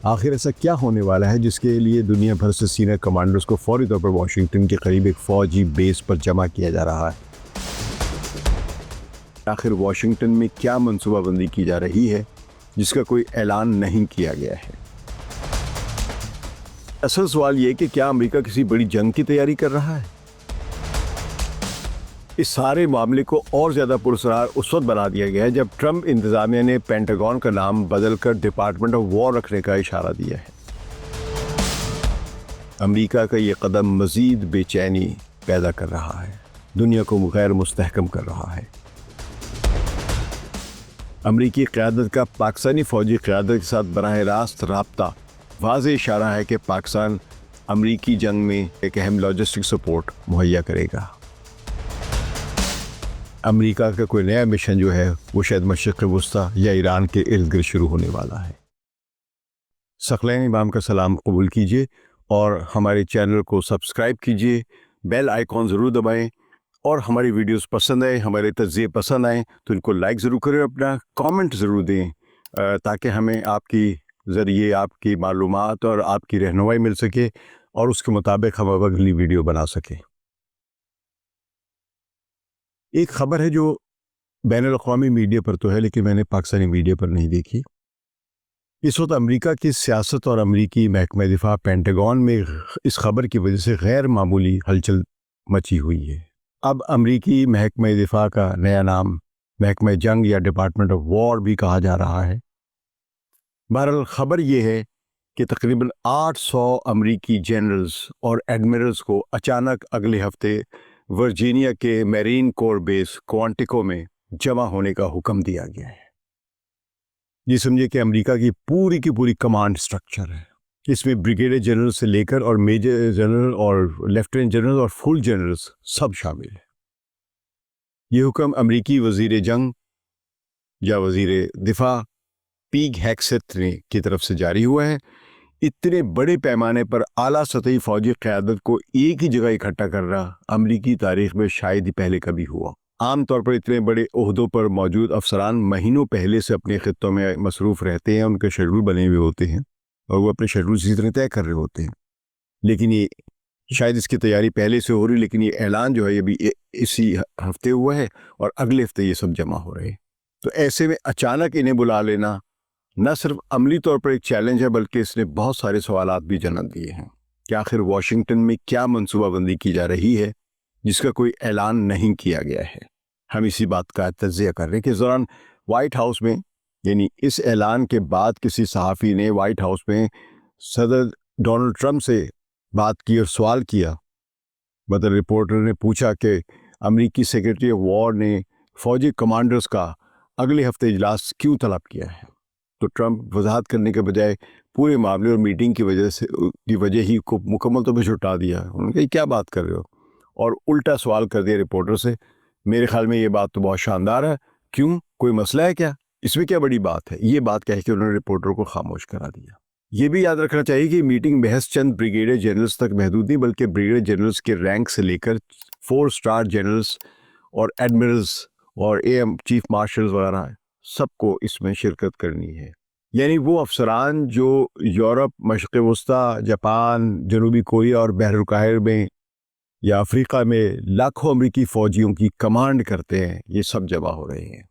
آخر ایسا کیا ہونے والا ہے جس کے لیے دنیا بھر سے سینئر کمانڈرز کو فوری طور پر واشنگٹن کے قریب ایک فوجی بیس پر جمع کیا جا رہا ہے؟ آخر واشنگٹن میں کیا منصوبہ بندی کی جا رہی ہے جس کا کوئی اعلان نہیں کیا گیا ہے؟ اصل سوال یہ کہ کیا امریکہ کسی بڑی جنگ کی تیاری کر رہا ہے؟ اس سارے معاملے کو اور زیادہ پراسرار اس وقت بنا دیا گیا ہے جب ٹرمپ انتظامیہ نے پینٹاگون کا نام بدل کر ڈپارٹمنٹ آف وار رکھنے کا اشارہ دیا ہے۔ امریکہ کا یہ قدم مزید بے چینی پیدا کر رہا ہے، دنیا کو غیر مستحکم کر رہا ہے۔ امریکی قیادت کا پاکستانی فوجی قیادت کے ساتھ براہ راست رابطہ واضح اشارہ ہے کہ پاکستان امریکی جنگ میں ایک اہم لاجسٹک سپورٹ مہیا کرے گا۔ امریکہ کا کوئی نیا مشن جو ہے وہ شاید مشرق وسطی یا ایران کے ارد گرد شروع ہونے والا ہے۔ ثقلین امام کا سلام قبول کیجیے اور ہمارے چینل کو سبسکرائب کیجیے، بیل آئیکن ضرور دبائیں، اور ہماری ویڈیوز پسند آئیں، ہمارے تجزیے پسند آئیں تو ان کو لائک ضرور کریں، اپنا کامنٹ ضرور دیں تاکہ ہمیں آپ کی ذریعے آپ کی معلومات اور آپ کی رہنمائی مل سکے اور اس کے مطابق ہم اگلی ویڈیو بنا سکیں۔ ایک خبر ہے جو بین الاقوامی میڈیا پر تو ہے لیکن میں نے پاکستانی میڈیا پر نہیں دیکھی۔ اس وقت امریکہ کی سیاست اور امریکی محکمہ دفاع پینٹاگون میں اس خبر کی وجہ سے غیر معمولی ہلچل مچی ہوئی ہے۔ اب امریکی محکمہ دفاع کا نیا نام محکمہ جنگ یا ڈپارٹمنٹ آف وار بھی کہا جا رہا ہے۔ بہرحال خبر یہ ہے کہ تقریباً 800 امریکی جنرلز اور ایڈمرلز کو اچانک اگلے ہفتے ورجینیا کے میرین کور بیس کوانٹیکو میں جمع ہونے کا حکم دیا گیا ہے۔ یہ سمجھے کہ امریکہ کی پوری کمانڈ سٹرکچر ہے۔ اس میں بریگیڈیئر جنرل سے لے کر اور میجر جنرل اور لیفٹیننٹ جنرل اور فل جنرلز سب شامل ہیں۔ یہ حکم امریکی وزیر جنگ یا وزیر دفاع پیگ ہیگسیت کی طرف سے جاری ہوا ہے۔ اتنے بڑے پیمانے پر اعلیٰ سطحی فوجی قیادت کو ایک ہی جگہ اکٹھا کرنا امریکی تاریخ میں شاید ہی پہلے کبھی ہوا۔ عام طور پر اتنے بڑے عہدوں پر موجود افسران مہینوں پہلے سے اپنے خطوں میں مصروف رہتے ہیں، ان کے شیڈول بنے ہوئے ہوتے ہیں اور وہ اپنے شیڈول اسی طرح طے کر رہے ہوتے ہیں، لیکن یہ شاید اس کی تیاری پہلے سے ہو رہی، لیکن یہ اعلان جو ہے یہ بھی اسی ہفتے ہوا ہے اور اگلے ہفتے یہ سب جمع ہو رہے ہیں۔ تو ایسے میں اچانک انہیں بلا لینا نہ صرف عملی طور پر ایک چیلنج ہے بلکہ اس نے بہت سارے سوالات بھی جنم دیے ہیں کہ آخر واشنگٹن میں کیا منصوبہ بندی کی جا رہی ہے جس کا کوئی اعلان نہیں کیا گیا ہے۔ ہم اسی بات کا تجزیہ کر رہے ہیں کہ اس دوران وائٹ ہاؤس میں، یعنی اس اعلان کے بعد کسی صحافی نے وائٹ ہاؤس میں صدر ڈونلڈ ٹرمپ سے بات کی اور سوال کیا۔ مطلب رپورٹر نے پوچھا کہ امریکی سیکرٹری آف وار نے فوجی کمانڈرز کا اگلے ہفتے اجلاس کیوں طلب کیا ہے، تو ٹرمپ وضاحت کرنے کے بجائے پورے معاملے اور میٹنگ کی وجہ ہی کو مکمل طور پہ چھٹا دیا۔ انہوں نے کہا کیا بات کر رہے ہو، اور الٹا سوال کر دیا رپورٹر سے۔ میرے خیال میں یہ بات تو بہت شاندار ہے، کیوں، کوئی مسئلہ ہے کیا، اس میں کیا بڑی بات ہے، یہ بات کہہ کے انہوں نے رپورٹر کو خاموش کرا دیا۔ یہ بھی یاد رکھنا چاہیے کہ میٹنگ محض چند بریگیڈیئر جنرلز تک محدود نہیں بلکہ بریگیڈیئر جنرلز کے رینک سے لے کر 4 اسٹار جنرلز اور ایڈمرلز اور چیف مارشلز وغیرہ سب کو اس میں شرکت کرنی ہے۔ یعنی وہ افسران جو یورپ، مشرق وسطی، جاپان، جنوبی کوریا اور بحر الکاہل میں یا افریقہ میں لاکھوں امریکی فوجیوں کی کمانڈ کرتے ہیں، یہ سب جمع ہو رہے ہیں۔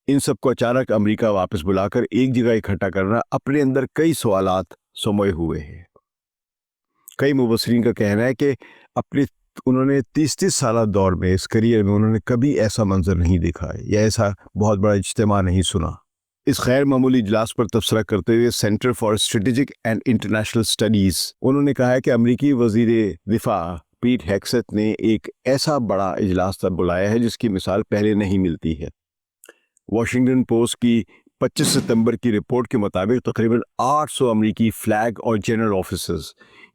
ان سب کو اچانک امریکہ واپس بلا کر ایک جگہ اکٹھا کرنا اپنے اندر کئی سوالات سموئے ہوئے ہیں۔ کئی مبصرین کا کہنا ہے کہ انہوں نے 30 سالہ دور میں اس کریئر میں انہوں نے کبھی ایسا منظر نہیں دیکھا ہے یا ایسا بہت بڑا اجتماع نہیں سنا۔ اس غیر معمولی اجلاس پر تبصرہ کرتے ہوئے centre for strategic and international studies انہوں نے کہا ہے کہ امریکی وزیر دفاع پیٹ ہیگسیت نے ایک ایسا بڑا اجلاس تب بلایا ہے جس کی مثال پہلے نہیں ملتی ہے۔ واشنگٹن پوسٹ کی 25 ستمبر کی رپورٹ کے مطابق تقریباً 800 امریکی فلیگ اور جنرل آفیسرز،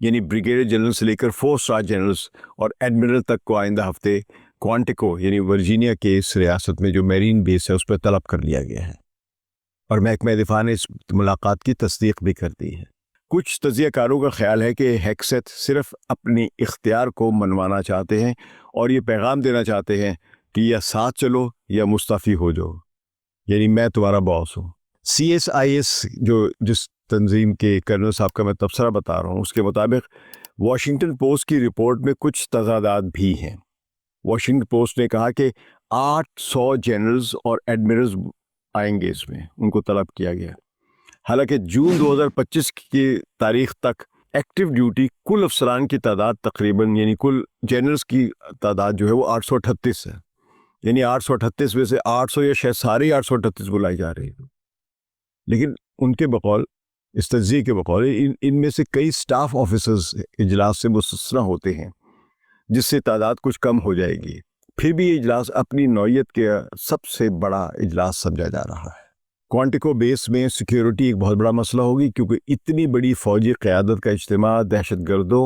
یعنی بریگیڈیئر جنرل سے لے کر 4 اسٹار جنرلز اور ایڈمرل تک کو آئندہ ہفتے کوانٹیکو یعنی ورجینیا کے اس ریاست میں جو میرین بیس ہے اس پر طلب کر لیا گیا ہے، اور محکمہ دفاع نے اس ملاقات کی تصدیق بھی کر دی ہے۔ کچھ تجزیہ کاروں کا خیال ہے کہ ہیگسیت صرف اپنی اختیار کو منوانا چاہتے ہیں اور یہ پیغام دینا چاہتے ہیں کہ یا ساتھ چلو یا مستعفی ہو جاؤ، یعنی میں تمہارا باس ہوں۔ CSIS جس تنظیم کے کرنل صاحب کا میں تبصرہ بتا رہا ہوں، اس کے مطابق واشنگٹن پوسٹ کی رپورٹ میں کچھ تضادات بھی ہیں۔ واشنگٹن پوسٹ نے کہا کہ 800 جنرلز اور ایڈمرلز آئیں گے، اس میں ان کو طلب کیا گیا، حالانکہ جون 2025 کی تاریخ تک ایکٹیو ڈیوٹی کل افسران کی تعداد تقریباً، یعنی کل جنرلز کی تعداد جو ہے وہ 838 ہے، یعنی 838 میں سے 800 یا شاید سارے 838 بلائی جا رہی ہے۔ لیکن ان کے بقول، اس تجزیے کے بقول، ان میں سے کئی سٹاف آفیسرز اجلاس سے مستثنی ہوتے ہیں، جس سے تعداد کچھ کم ہو جائے گی۔ پھر بھی یہ اجلاس اپنی نوعیت کے سب سے بڑا اجلاس سمجھا جا رہا ہے۔ کوانٹیکو بیس میں سیکیورٹی ایک بہت بڑا مسئلہ ہوگی، کیونکہ اتنی بڑی فوجی قیادت کا اجتماع دہشت گردوں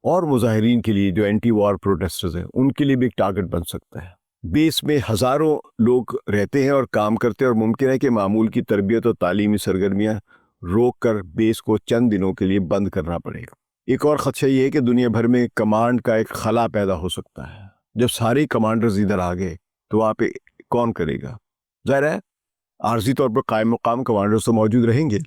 اور مظاہرین کے لیے جو اینٹی وار پروٹیسٹرز ہیں ان کے لیے بھی ایک ٹارگٹ بن سکتا ہے۔ بیس میں ہزاروں لوگ رہتے ہیں اور کام کرتے ہیں، اور ممکن ہے کہ معمول کی تربیت اور تعلیمی سرگرمیاں روک کر بیس کو چند دنوں کے لیے بند کرنا پڑے گا۔ ایک اور خدشہ یہ ہے کہ دنیا بھر میں کمانڈ کا ایک خلا پیدا ہو سکتا ہے۔ جب سارے کمانڈرز ادھر آ گئے تو وہاں پہ کون کرے گا؟ ظاہر ہے عارضی طور پر قائم مقام کمانڈرز تو موجود رہیں گے،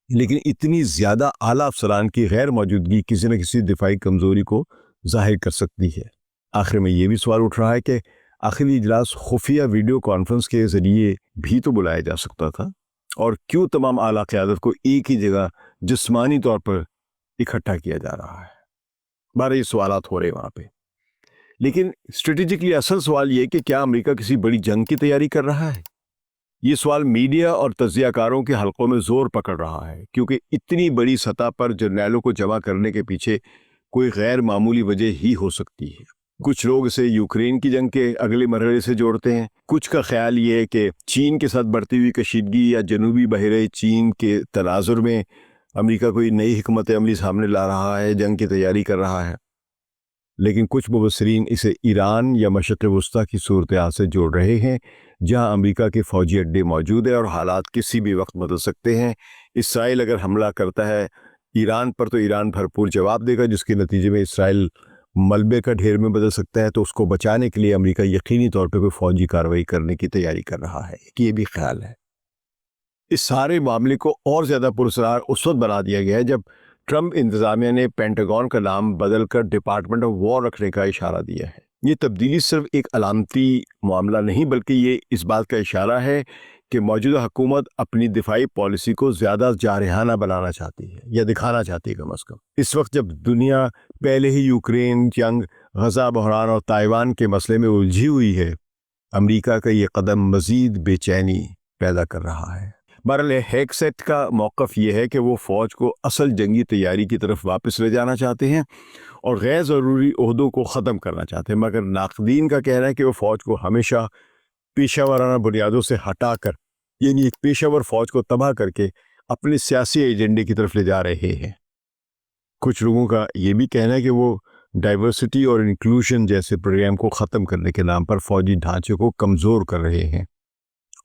لیکن اتنی زیادہ اعلیٰ افسران کی غیر موجودگی کسی نہ کسی دفاعی کمزوری کو ظاہر کر سکتی ہے۔ آخر میں یہ بھی سوال اٹھ رہا ہے کہ آخر اجلاس خفیہ ویڈیو کانفرنس کے ذریعے بھی تو بلایا جا سکتا تھا، اور کیوں تمام اعلیٰ قیادت کو ایک ہی جگہ جسمانی طور پر اکٹھا کیا جا رہا ہے؟ بارہ یہ سوالات ہو رہے ہیں وہاں پہ۔ لیکن اسٹریٹجکلی اصل سوال یہ کہ کیا امریکہ کسی بڑی جنگ کی تیاری کر رہا ہے؟ یہ سوال میڈیا اور تجزیہ کاروں کے حلقوں میں زور پکڑ رہا ہے، کیونکہ اتنی بڑی سطح پر جرنیلوں کو جمع کرنے کے پیچھے کوئی غیر معمولی وجہ ہی ہو سکتی ہے۔ کچھ لوگ اسے یوکرین کی جنگ کے اگلے مرحلے سے جوڑتے ہیں، کچھ کا خیال یہ ہے کہ چین کے ساتھ بڑھتی ہوئی کشیدگی یا جنوبی بحیرہ چین کے تناظر میں امریکہ کوئی نئی حکمت عملی سامنے لا رہا ہے، جنگ کی تیاری کر رہا ہے۔ لیکن کچھ مبصرین اسے ایران یا مشرق وسطیٰ کی صورتحال سے جوڑ رہے ہیں، جہاں امریکہ کے فوجی اڈے موجود ہیں اور حالات کسی بھی وقت بدل سکتے ہیں۔ اسرائیل اگر حملہ کرتا ہے ایران پر تو ایران بھرپور جواب دے گا، جس کے نتیجے میں اسرائیل ملبے کا ڈھیر میں بدل سکتا ہے، تو اس کو بچانے کے لیے امریکہ یقینی طور پہ کوئی فوجی کارروائی کرنے کی تیاری کر رہا ہے، کہ یہ بھی خیال ہے۔ اس سارے معاملے کو اور زیادہ پراسرار اس وقت بنا دیا گیا ہے جب ٹرمپ انتظامیہ نے پینٹاگون کا نام بدل کر ڈپارٹمنٹ آف وار رکھنے کا اشارہ دیا ہے۔ یہ تبدیلی صرف ایک علامتی معاملہ نہیں، بلکہ یہ اس بات کا اشارہ ہے کہ موجودہ حکومت اپنی دفاعی پالیسی کو زیادہ جارحانہ بنانا چاہتی ہے، یا دکھانا چاہتی ہے کم از کم۔ اس وقت جب دنیا پہلے ہی یوکرین جنگ، غزہ بحران اور تائیوان کے مسئلے میں الجھی ہوئی ہے، امریکہ کا یہ قدم مزید بے چینی پیدا کر رہا ہے۔ بہرحال ہیگسیٹ کا موقف یہ ہے کہ وہ فوج کو اصل جنگی تیاری کی طرف واپس لے جانا چاہتے ہیں اور غیر ضروری عہدوں کو ختم کرنا چاہتے ہیں، مگر ناقدین کا کہنا ہے کہ وہ فوج کو ہمیشہ پیشہ ورانہ بنیادوں سے ہٹا کر، یعنی ایک پیشہ ور فوج کو تباہ کر کے اپنے سیاسی ایجنڈے کی طرف لے جا رہے ہیں۔ کچھ لوگوں کا یہ بھی کہنا ہے کہ وہ ڈائیورسٹی اور انکلوژن جیسے پروگرام کو ختم کرنے کے نام پر فوجی ڈھانچے کو کمزور کر رہے ہیں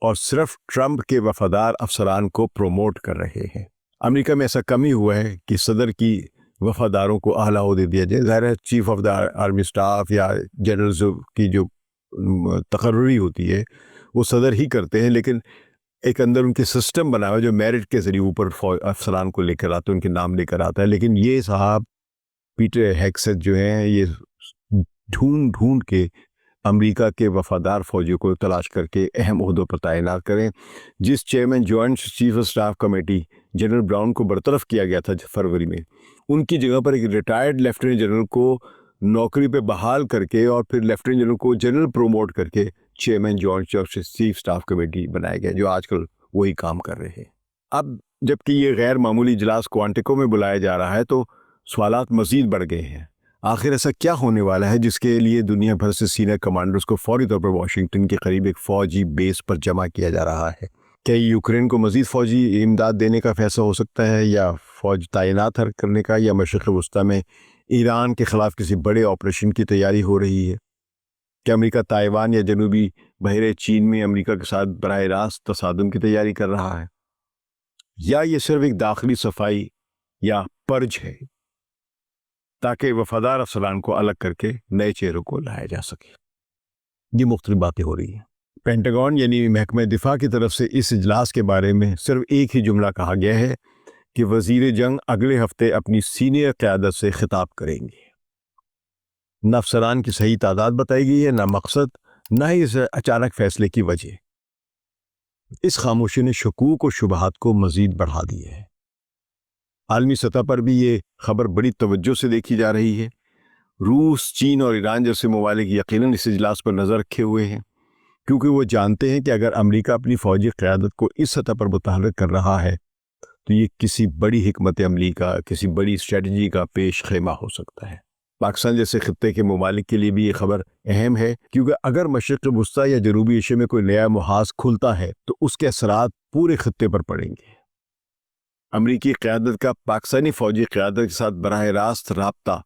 اور صرف ٹرمپ کے وفادار افسران کو پروموٹ کر رہے ہیں۔ امریکہ میں ایسا کم ہی ہوا ہے کہ صدر کی وفاداروں کو اعلیٰ عہدے دیا جائے۔ ظاہر ہے chief of the army staff یا جنرلز کی جو تقرری ہوتی ہے وہ صدر ہی کرتے ہیں، لیکن ایک اندر ان کے سسٹم بنا ہوا ہے جو میرٹ کے ذریعے اوپر افسران کو لے کر آتے ہیں، ان کے نام لے کر آتا ہے۔ لیکن یہ صاحب پیٹر ہیگسیٹ جو ہیں، یہ ڈھونڈ ڈھونڈ کے امریکہ کے وفادار فوجیوں کو تلاش کر کے اہم عہدوں پر تعینات کریں۔ جس chairman joint chief of staff committee general brown کو برطرف کیا گیا تھا فروری میں، ان کی جگہ پر ایک ریٹائرڈ لیفٹیننٹ جنرل کو نوکری پہ بحال کر کے اور پھر لیفٹیننٹ جنرل کو جنرل پروموٹ کر کے chairman joint chief staff committee بنایا گیا، جو آج کل وہی کام کر رہے ہیں۔ اب جبکہ یہ غیر معمولی اجلاس کوانٹیکو میں بلایا جا رہا ہے تو سوالات مزید بڑھ گئے ہیں۔ آخر ایسا کیا ہونے والا ہے جس کے لیے دنیا بھر سے سینئر کمانڈرز کو فوری طور پر واشنگٹن کے قریب ایک فوجی بیس پر جمع کیا جا رہا ہے؟ کیا یوکرین کو مزید فوجی امداد دینے کا فیصلہ ہو سکتا ہے، یا فوج تعینات کرنے کا، یا مشرق وسطیٰ میں ایران کے خلاف کسی بڑے آپریشن کی تیاری ہو رہی ہے؟ کیا امریکہ تائیوان یا جنوبی بحیرہ چین میں امریکہ کے ساتھ براہ راست تصادم کی تیاری کر رہا ہے، یا یہ صرف ایک داخلی صفائی یا پرج ہے تاکہ وفادار افسران کو الگ کر کے نئے چہروں کو لایا جا سکے؟ یہ مختلف باتیں ہو رہی ہیں۔ پینٹاگون یعنی محکمہ دفاع کی طرف سے اس اجلاس کے بارے میں صرف ایک ہی جملہ کہا گیا ہے کہ وزیر جنگ اگلے ہفتے اپنی سینئر قیادت سے خطاب کریں گے۔ نہ افسران کی صحیح تعداد بتائی گئی ہے، نہ مقصد، نہ ہی اس اچانک فیصلے کی وجہ۔ اس خاموشی نے شکوک و شبہات کو مزید بڑھا دی ہے۔ عالمی سطح پر بھی یہ خبر بڑی توجہ سے دیکھی جا رہی ہے۔ روس، چین اور ایران جیسے ممالک یقیناً اس اجلاس پر نظر رکھے ہوئے ہیں، کیونکہ وہ جانتے ہیں کہ اگر امریکہ اپنی فوجی قیادت کو اس سطح پر متحرک کر رہا ہے تو یہ کسی بڑی حکمت عملی کا، کسی بڑی اسٹریٹجی کا پیش خیمہ ہو سکتا ہے۔ پاکستان جیسے خطے کے ممالک کے لیے بھی یہ خبر اہم ہے، کیونکہ اگر مشرق وسطیٰ یا جنوبی ایشیا میں کوئی نیا محاذ کھلتا ہے تو اس کے اثرات پورے خطے پر پڑیں گے۔ امریکی قیادت کا پاکستانی فوجی قیادت کے ساتھ براہ راست رابطہ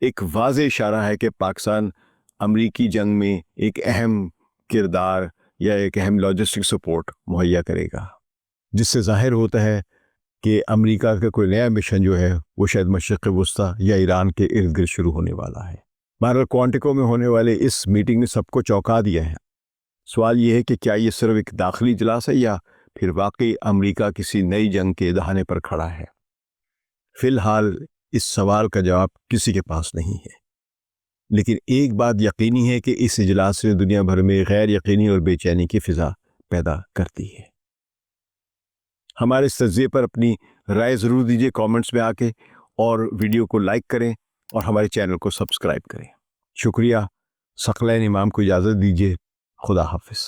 ایک واضح اشارہ ہے کہ پاکستان امریکی جنگ میں ایک اہم کردار یا ایک اہم لاجسٹک سپورٹ مہیا کرے گا، جس سے ظاہر ہوتا ہے کہ امریکہ کا کوئی نیا مشن جو ہے وہ شاید مشرق وسطیٰ یا ایران کے ارد گرد شروع ہونے والا ہے۔ بہرحال کوانٹیکو میں ہونے والے اس میٹنگ نے سب کو چونکا دیا ہے۔ سوال یہ ہے کہ کیا یہ صرف ایک داخلی اجلاس ہے یا پھر واقعی امریکہ کسی نئی جنگ کے دہانے پر کھڑا ہے؟ فی الحال اس سوال کا جواب کسی کے پاس نہیں ہے، لیکن ایک بات یقینی ہے کہ اس اجلاس نے دنیا بھر میں غیر یقینی اور بے چینی کی فضا پیدا کرتی ہے۔ ہمارے اس تجزیے پر اپنی رائے ضرور دیجیے کامنٹس میں آ کے، اور ویڈیو کو لائک کریں اور ہمارے چینل کو سبسکرائب کریں۔ شکریہ۔ ثقلین امام کو اجازت دیجیے۔ خدا حافظ۔